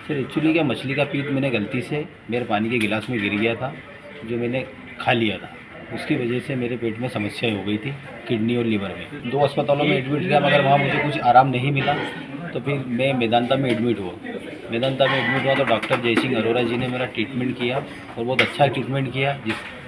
Sir actually क्या, मछली का पीस मैंने गलती से मेरे पानी के गिलास में गिर गया था, जो मैंने खा लिया था। उसकी वजह से मेरे पेट में समस्या हो गई थी, किडनी और लीवर में। 2 अस्पतालों में एडमिट किया, मगर वहाँ मुझे कुछ आराम नहीं मिला। तो फिर मैं मेदांता में एडमिट हुआ। मेदांता में एडमिट हुआ तो डॉक्टर जय सिंह अरोरा जी ने मेरा ट्रीटमेंट किया, और बहुत अच्छा ट्रीटमेंट किया,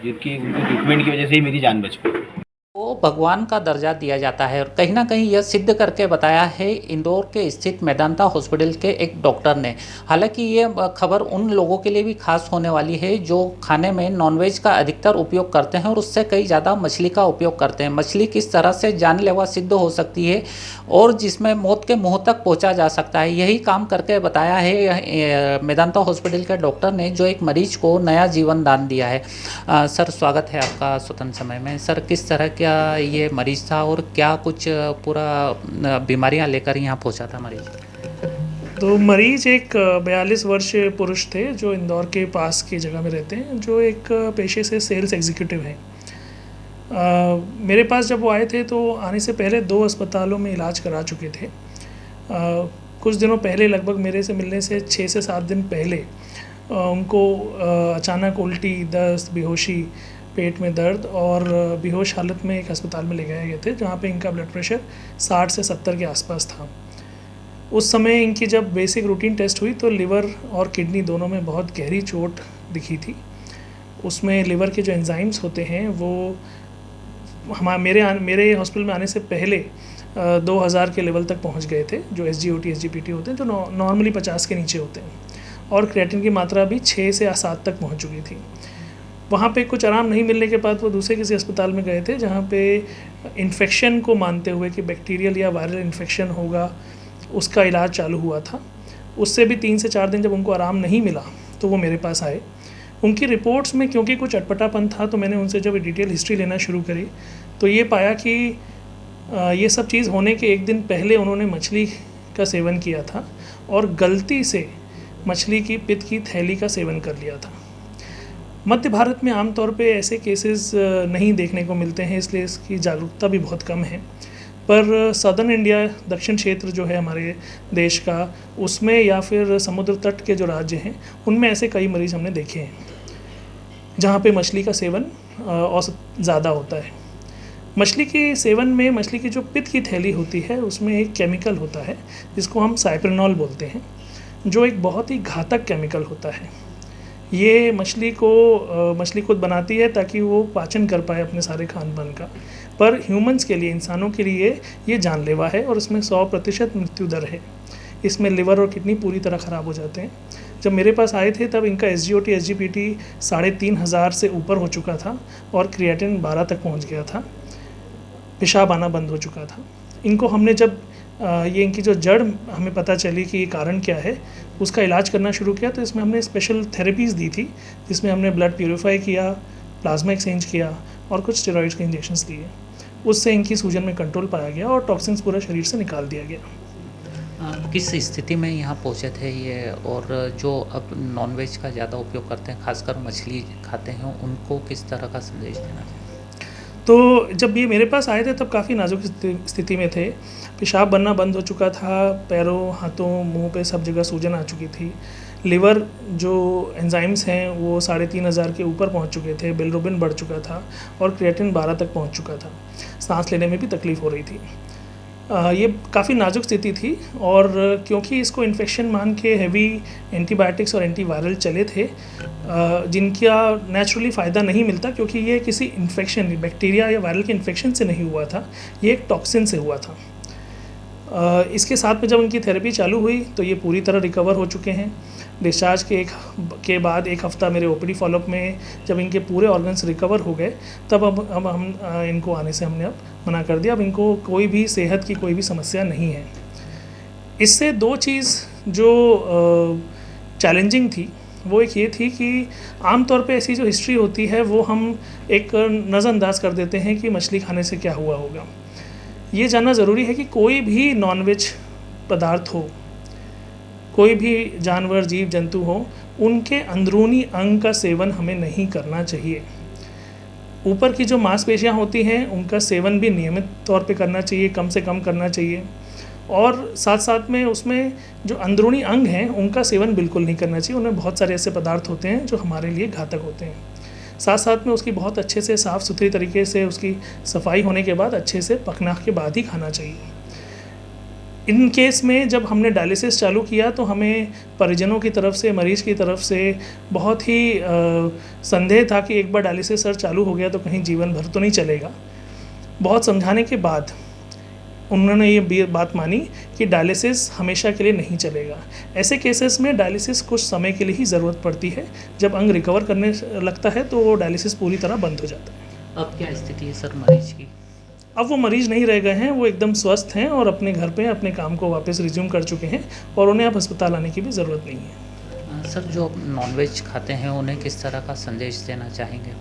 जिनकी उनकी ट्रीटमेंट की वजह से ही मेरी जान बच गई। को भगवान का दर्जा दिया जाता है और कहीं न कहीं यह सिद्ध करके बताया है इंदौर के स्थित मेदांता हॉस्पिटल के एक डॉक्टर ने। हालाँकि ये खबर उन लोगों के लिए भी खास होने वाली है जो खाने में नॉनवेज का अधिकतर उपयोग करते हैं और उससे कई ज़्यादा मछली का उपयोग करते हैं। मछली किस तरह से जानलेवा सिद्ध हो सकती है और जिसमें मौत के मुँह तक पहुँचा जा सकता है, यही काम करके बताया है मेदांता हॉस्पिटल के डॉक्टर ने, जो एक मरीज को नया जीवन दान दिया है। सर, स्वागत है आपका स्वतंत्र समय में। सर, किस तरह क्या ये मरीज़ था और क्या कुछ पूरा बीमारियां लेकर यहाँ पहुँचा था मरीज़? तो मरीज एक 42 वर्षीय पुरुष थे जो इंदौर के पास की जगह में रहते हैं, जो एक पेशे से सेल्स एग्जीक्यूटिव हैं। मेरे पास जब वो आए थे तो आने से पहले 2 अस्पतालों में इलाज करा चुके थे। कुछ दिनों पहले, लगभग मेरे से मिलने से 6 से 7 दिन पहले, उनको अचानक उल्टी, दस्त, बेहोशी, पेट में दर्द और बेहोश हालत में एक अस्पताल में ले गए गए थे, जहाँ पे इनका ब्लड प्रेशर 60 से 70 के आसपास था। उस समय इनकी जब बेसिक रूटीन टेस्ट हुई तो लिवर और किडनी दोनों में बहुत गहरी चोट दिखी थी। उसमें लिवर के जो एंजाइम्स होते हैं वो मेरे हॉस्पिटल में आने से पहले 2000 के लेवल तक पहुंच गए थे, जो SGOT SGPT होते हैं, जो नॉर्मली 50 के नीचे होते हैं, और क्रिएटिन की मात्रा भी 6 से 7 तक पहुंच चुकी थी। वहाँ पे कुछ आराम नहीं मिलने के बाद वो दूसरे किसी अस्पताल में गए थे, जहाँ पे इन्फेक्शन को मानते हुए कि बैक्टीरियल या वायरल इन्फेक्शन होगा, उसका इलाज चालू हुआ था। उससे भी 3 से 4 दिन जब उनको आराम नहीं मिला तो वो मेरे पास आए। उनकी रिपोर्ट्स में क्योंकि कुछ अटपटापन था, तो मैंने उनसे जब डिटेल हिस्ट्री लेना शुरू करी तो ये पाया कि ये सब चीज़ होने के एक दिन पहले उन्होंने मछली का सेवन किया था और गलती से मछली की पित्त की थैली का सेवन कर लिया था। मध्य भारत में आमतौर पे ऐसे केसेस नहीं देखने को मिलते हैं, इसलिए इसकी जागरूकता भी बहुत कम है। पर सदर्न इंडिया, दक्षिण क्षेत्र जो है हमारे देश का, उसमें या फिर समुद्र तट के जो राज्य हैं उनमें ऐसे कई मरीज़ हमने देखे हैं जहाँ पे मछली का सेवन औसत ज़्यादा होता है। मछली के सेवन में मछली की जो पित्त की थैली होती है उसमें एक केमिकल होता है जिसको हम साइप्रेनॉल बोलते हैं, जो एक बहुत ही घातक केमिकल होता है। ये मछली खुद बनाती है ताकि वो पाचन कर पाए अपने सारे खान पान का, पर ह्यूमंस के लिए, इंसानों के लिए ये जानलेवा है और इसमें 100% मृत्यु दर है। इसमें लिवर और किडनी पूरी तरह ख़राब हो जाते हैं। जब मेरे पास आए थे तब इनका SGOT SGPT 3500 से ऊपर हो चुका था और क्रिएटिन 12 तक पहुंच गया था। पेशाब आना बंद हो चुका था। इनको हमने जब ये इनकी जो जड़ हमें पता चली कि ये कारण क्या है, उसका इलाज करना शुरू किया, तो इसमें हमने स्पेशल थेरेपीज़ दी थी, जिसमें हमने ब्लड प्यूरीफाई किया, प्लाज्मा एक्सचेंज किया और कुछ स्टेरॉइड्स के इंजेक्शंस दिए। उससे इनकी सूजन में कंट्रोल पाया गया और टॉक्सिन्स पूरा शरीर से निकाल दिया गया। किस स्थिति में यहाँ पहुँचे थे ये, और जो अब नॉनवेज का ज़्यादा उपयोग करते हैं, खासकर मछली खाते हैं, उनको किस तरह का संदेश देना चाहिए? तो जब ये मेरे पास आए थे तब काफ़ी नाजुक स्थिति में थे। पेशाब बनना बंद हो चुका था, पैरों, हाथों, मुंह पे सब जगह सूजन आ चुकी थी। लिवर जो एंजाइम्स हैं वो 3500 के ऊपर पहुंच चुके थे, बिलिरुबिन बढ़ चुका था और क्रिएटिन 12 तक पहुंच चुका था। सांस लेने में भी तकलीफ़ हो रही थी। ये काफ़ी नाजुक स्थिति थी, और क्योंकि इसको इन्फेक्शन मान के हेवी एंटीबायोटिक्स और एंटीवायरल चले थे, जिनका नेचुरली फ़ायदा नहीं मिलता, क्योंकि ये किसी इन्फेक्शन, बैक्टीरिया या वायरल के इन्फेक्शन से नहीं हुआ था, ये एक टॉक्सिन से हुआ था। इसके साथ में जब उनकी थेरेपी चालू हुई तो ये पूरी तरह रिकवर हो चुके हैं। डिस्चार्ज के बाद 1 हफ़्ता मेरे OPD फॉलोअप में जब इनके पूरे ऑर्गन्स रिकवर हो गए, तब अब हम इनको आने से हमने अब मना कर दिया। अब इनको कोई भी सेहत की कोई भी समस्या नहीं है। इससे 2 चीज़ जो चैलेंजिंग थी वो एक ये थी कि आमतौर पे ऐसी जो हिस्ट्री होती है वो हम एक नज़रअंदाज कर देते हैं कि मछली खाने से क्या हुआ होगा। ये जानना ज़रूरी है कि कोई भी नॉनवेज पदार्थ हो, कोई भी जानवर, जीव जंतु हो, उनके अंदरूनी अंग का सेवन हमें नहीं करना चाहिए। ऊपर की जो मांसपेशियां होती हैं उनका सेवन भी नियमित तौर पे करना चाहिए, कम से कम करना चाहिए। और साथ साथ में उसमें जो अंदरूनी अंग हैं उनका सेवन बिल्कुल नहीं करना चाहिए। उनमें बहुत सारे ऐसे पदार्थ होते हैं जो हमारे लिए घातक होते हैं। साथ साथ में उसकी बहुत अच्छे से साफ़ सुथरी तरीके से उसकी सफाई होने के बाद अच्छे से पकना के बाद ही खाना चाहिए। इन केस में जब हमने डायलिसिस चालू किया तो हमें परिजनों की तरफ से, मरीज़ की तरफ से बहुत ही संदेह था कि एक बार डायलिसिस सर चालू हो गया तो कहीं जीवन भर तो नहीं चलेगा। बहुत समझाने के बाद उन्होंने ये बात मानी कि डायलिसिस हमेशा के लिए नहीं चलेगा। ऐसे केसेस में डायलिसिस कुछ समय के लिए ही ज़रूरत पड़ती है। जब अंग रिकवर करने लगता है तो वो डायलिसिस पूरी तरह बंद हो जाता है। अब क्या स्थिति है सर मरीज की? अब वो मरीज़ नहीं रह गए हैं, वो एकदम स्वस्थ हैं और अपने घर पे अपने काम को वापस रिज्यूम कर चुके हैं और उन्हें अब अस्पताल आने की भी ज़रूरत नहीं है। सर जो नॉनवेज खाते हैं उन्हें किस तरह का संदेश देना चाहेंगे?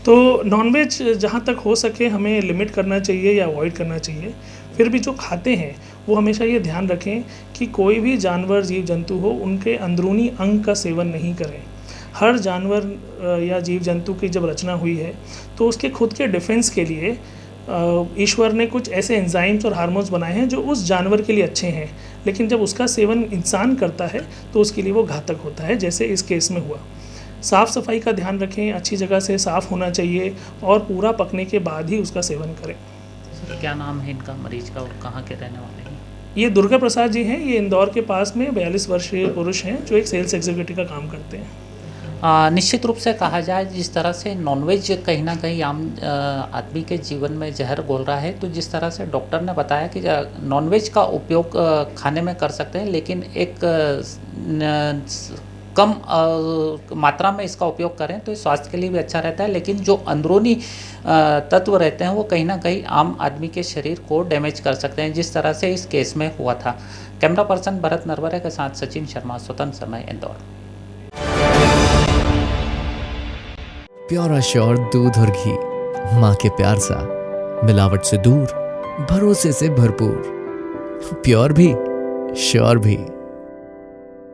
तो नॉनवेज जहाँ तक हो सके हमें लिमिट करना चाहिए या अवॉइड करना चाहिए। फिर भी जो खाते हैं वो हमेशा ये ध्यान रखें कि कोई भी जानवर, जीव जंतु हो, उनके अंदरूनी अंग का सेवन नहीं करें। हर जानवर या जीव जंतु की जब रचना हुई है तो उसके खुद के डिफेंस के लिए ईश्वर ने कुछ ऐसे एंजाइम्स और हार्मोन्स बनाए हैं जो उस जानवर के लिए अच्छे हैं, लेकिन जब उसका सेवन इंसान करता है तो उसके लिए वो घातक होता है, जैसे इस केस में हुआ। साफ़ सफाई का ध्यान रखें, अच्छी जगह से साफ़ होना चाहिए और पूरा पकने के बाद ही उसका सेवन करें। सर क्या नाम है इनका मरीज का और कहाँ के रहने वाले हैं? ये दुर्गा प्रसाद जी हैं। ये इंदौर के पास में 42 वर्षीय पुरुष हैं जो एक सेल्स एग्जीक्यूटिव का काम करते हैं। निश्चित रूप से कहा जाए जिस तरह से नॉनवेज कहीं ना कहीं आम आदमी के जीवन में जहर घोल रहा है, तो जिस तरह से डॉक्टर ने बताया कि नॉनवेज का उपयोग खाने में कर सकते हैं, लेकिन एक कम मात्रा में इसका उपयोग करें तो स्वास्थ्य के लिए भी अच्छा रहता है, लेकिन जो अंदरूनी तत्व रहते हैं वो कहीं ना कहीं आम आदमी के शरीर को डैमेज कर सकते हैं, जिस तरह से इस केस में हुआ था। कैमरा पर्सन भरत नरवरे के साथ सचिन शर्मा, स्वतंत्र समय, इंदौर। प्योर एश्योर दूध और घी, माँ के प्यार सा, मिलावट से दूर, भरोसे से भरपूर, प्योर भी श्योर भी।